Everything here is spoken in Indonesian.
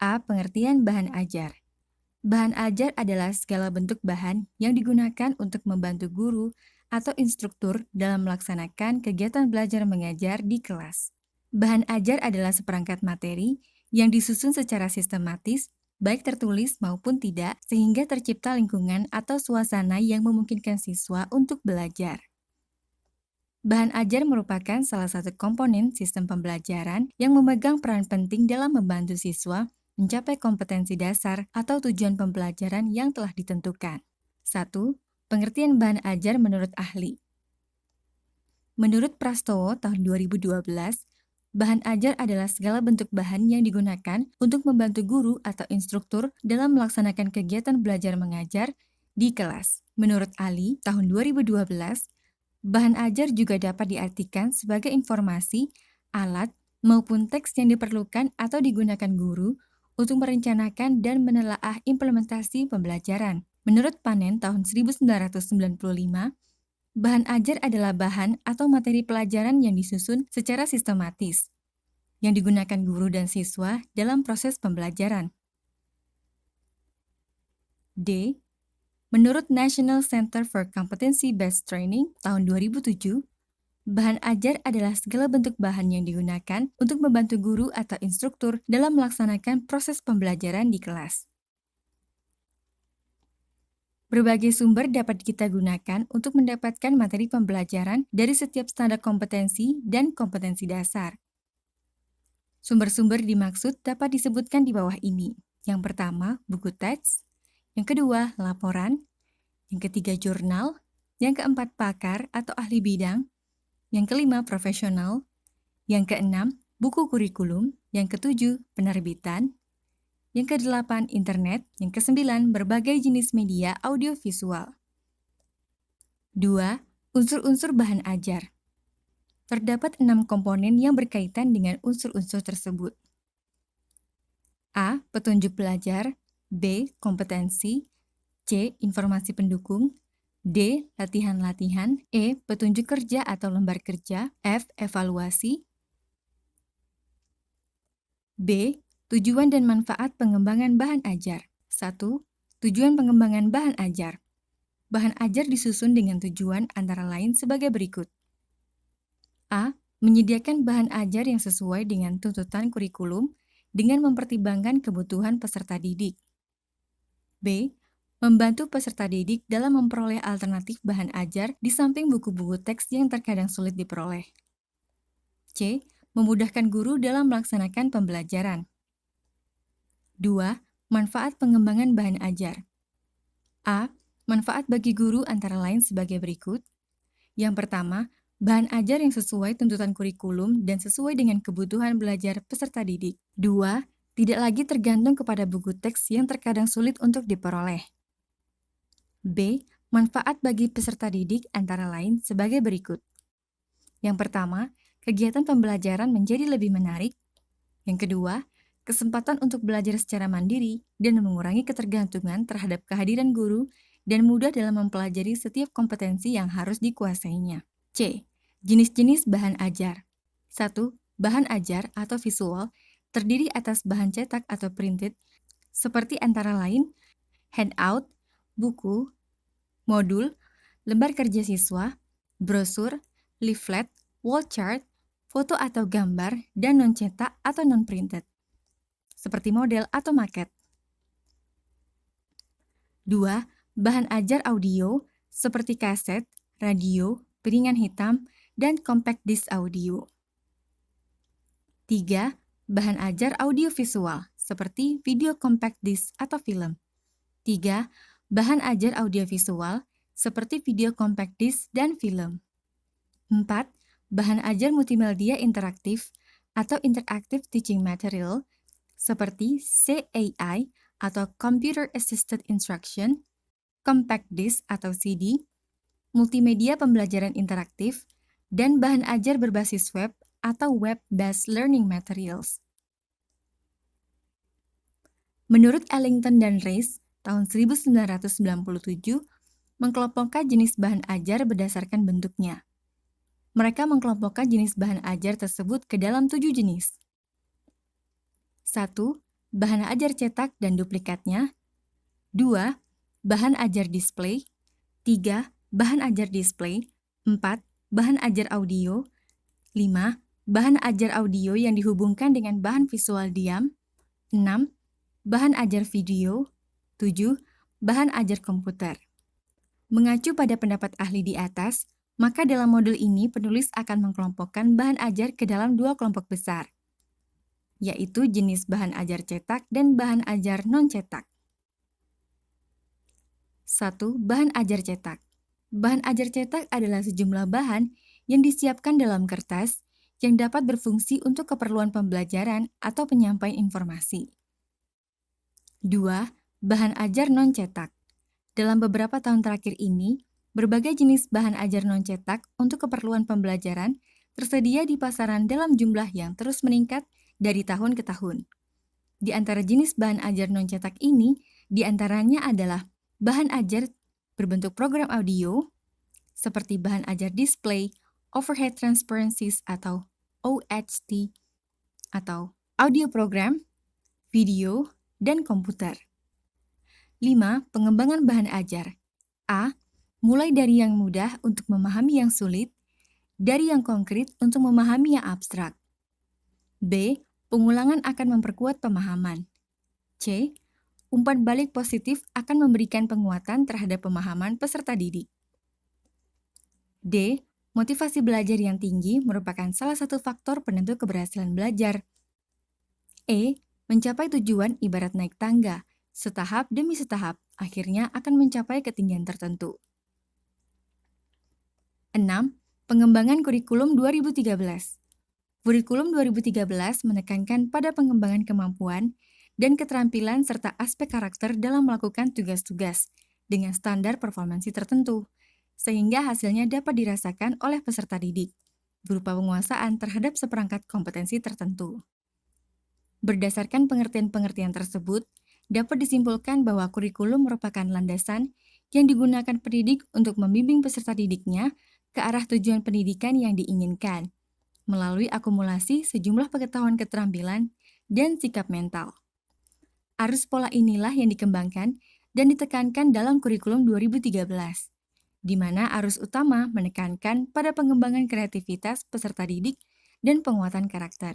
A. Pengertian bahan ajar. Bahan ajar adalah segala bentuk bahan yang digunakan untuk membantu guru atau instruktur dalam melaksanakan kegiatan belajar mengajar di kelas. Bahan ajar adalah seperangkat materi yang disusun secara sistematis, baik tertulis maupun tidak, sehingga tercipta lingkungan atau suasana yang memungkinkan siswa untuk belajar. Bahan ajar merupakan salah satu komponen sistem pembelajaran yang memegang peran penting dalam membantu siswa mencapai kompetensi dasar atau tujuan pembelajaran yang telah ditentukan. 1. Pengertian bahan ajar menurut ahli. Menurut Prastowo tahun 2012, bahan ajar adalah segala bentuk bahan yang digunakan untuk membantu guru atau instruktur dalam melaksanakan kegiatan belajar mengajar di kelas. Menurut Ali tahun 2012, bahan ajar juga dapat diartikan sebagai informasi, alat, maupun teks yang diperlukan atau digunakan guru untuk merencanakan dan menelaah implementasi pembelajaran. Menurut Panen tahun 1995, bahan ajar adalah bahan atau materi pelajaran yang disusun secara sistematis, yang digunakan guru dan siswa dalam proses pembelajaran. D. Menurut National Center for Competency-Based Training tahun 2007, bahan ajar adalah segala bentuk bahan yang digunakan untuk membantu guru atau instruktur dalam melaksanakan proses pembelajaran di kelas. Berbagai sumber dapat kita gunakan untuk mendapatkan materi pembelajaran dari setiap standar kompetensi dan kompetensi dasar. Sumber-sumber dimaksud dapat disebutkan di bawah ini. Yang pertama, buku teks. Yang kedua, laporan. Yang ketiga, jurnal. Yang keempat, pakar atau ahli bidang. Yang kelima, profesional. Yang keenam, buku kurikulum. Yang ketujuh, penerbitan. Yang kedelapan, internet. Yang kesembilan, berbagai jenis media audiovisual. 2. Unsur-unsur bahan ajar. Terdapat 6 komponen yang berkaitan dengan unsur-unsur tersebut. A. Petunjuk belajar. B. Kompetensi. C. Informasi pendukung. D. Latihan-latihan. E. Petunjuk kerja atau lembar kerja. F. Evaluasi. B. Tujuan dan manfaat pengembangan bahan ajar. 1. Tujuan pengembangan bahan ajar. Bahan ajar disusun dengan tujuan antara lain sebagai berikut. A. Menyediakan bahan ajar yang sesuai dengan tuntutan kurikulum dengan mempertimbangkan kebutuhan peserta didik. B. Membantu peserta didik dalam memperoleh alternatif bahan ajar di samping buku-buku teks yang terkadang sulit diperoleh. C. Memudahkan guru dalam melaksanakan pembelajaran. 2. Manfaat pengembangan bahan ajar. A. Manfaat bagi guru antara lain sebagai berikut. Yang pertama, bahan ajar yang sesuai tuntutan kurikulum dan sesuai dengan kebutuhan belajar peserta didik. 2. Tidak lagi tergantung kepada buku teks yang terkadang sulit untuk diperoleh. B. Manfaat bagi peserta didik antara lain sebagai berikut. Yang pertama, kegiatan pembelajaran menjadi lebih menarik. Yang kedua, kesempatan untuk belajar secara mandiri dan mengurangi ketergantungan terhadap kehadiran guru dan mudah dalam mempelajari setiap kompetensi yang harus dikuasainya. C. Jenis-jenis bahan ajar. 1. Bahan ajar atau visual terdiri atas bahan cetak atau printed seperti antara lain handout, buku, modul, lembar kerja siswa, brosur, leaflet, wall chart, foto atau gambar, dan non-cetak atau non-printed, seperti model atau maket. 2. Bahan ajar audio, seperti kaset, radio, piringan hitam, dan compact disc audio. 3. Bahan ajar audiovisual, seperti video compact disc atau film. 3. Bahan ajar audiovisual, seperti video compact disc dan film. 4. Bahan ajar multimedia interaktif atau interactive teaching material, seperti CAI atau Computer Assisted Instruction, compact disc atau CD, multimedia pembelajaran interaktif, dan bahan ajar berbasis web atau web-based learning materials. Menurut Ellington dan Reis, tahun 1997, mengkelompokkan jenis bahan ajar berdasarkan bentuknya. Mereka mengkelompokkan jenis bahan ajar tersebut ke dalam 7 jenis. 1. bahan ajar cetak dan duplikatnya. 2. Bahan ajar display. 3. Bahan ajar display. 4. Bahan ajar audio. 5. Bahan ajar audio yang dihubungkan dengan bahan visual diam. 6. Bahan ajar video. 7. Bahan ajar komputer. Mengacu pada pendapat ahli di atas, maka dalam modul ini penulis akan mengkelompokkan bahan ajar ke dalam 2 kelompok besar, yaitu jenis bahan ajar cetak dan bahan ajar non-cetak. 1. Bahan ajar cetak. Bahan ajar cetak adalah sejumlah bahan yang disiapkan dalam kertas yang dapat berfungsi untuk keperluan pembelajaran atau penyampaian informasi. 2. Bahan ajar non-cetak. Dalam beberapa tahun terakhir ini, berbagai jenis bahan ajar non-cetak untuk keperluan pembelajaran tersedia di pasaran dalam jumlah yang terus meningkat dari tahun ke tahun. Di antara jenis bahan ajar non-cetak ini, di antaranya adalah bahan ajar berbentuk program audio, seperti bahan ajar display, overhead transparencies atau OHT, atau audio program, video, dan komputer. 5. Pengembangan bahan ajar. A. Mulai dari yang mudah untuk memahami yang sulit, dari yang konkret untuk memahami yang abstrak. B. Pengulangan akan memperkuat pemahaman. C. Umpan balik positif akan memberikan penguatan terhadap pemahaman peserta didik. D. Motivasi belajar yang tinggi merupakan salah satu faktor penentu keberhasilan belajar. E. Mencapai tujuan ibarat naik tangga, setahap demi setahap, akhirnya akan mencapai ketinggian tertentu. 6. Pengembangan kurikulum 2013. Kurikulum 2013 menekankan pada pengembangan kemampuan dan keterampilan serta aspek karakter dalam melakukan tugas-tugas dengan standar performansi tertentu, sehingga hasilnya dapat dirasakan oleh peserta didik, berupa penguasaan terhadap seperangkat kompetensi tertentu. Berdasarkan pengertian-pengertian tersebut, dapat disimpulkan bahwa kurikulum merupakan landasan yang digunakan pendidik untuk membimbing peserta didiknya ke arah tujuan pendidikan yang diinginkan, melalui akumulasi sejumlah pengetahuan keterampilan dan sikap mental. Arus pola inilah yang dikembangkan dan ditekankan dalam kurikulum 2013. Di mana arus utama menekankan pada pengembangan kreativitas peserta didik dan penguatan karakter.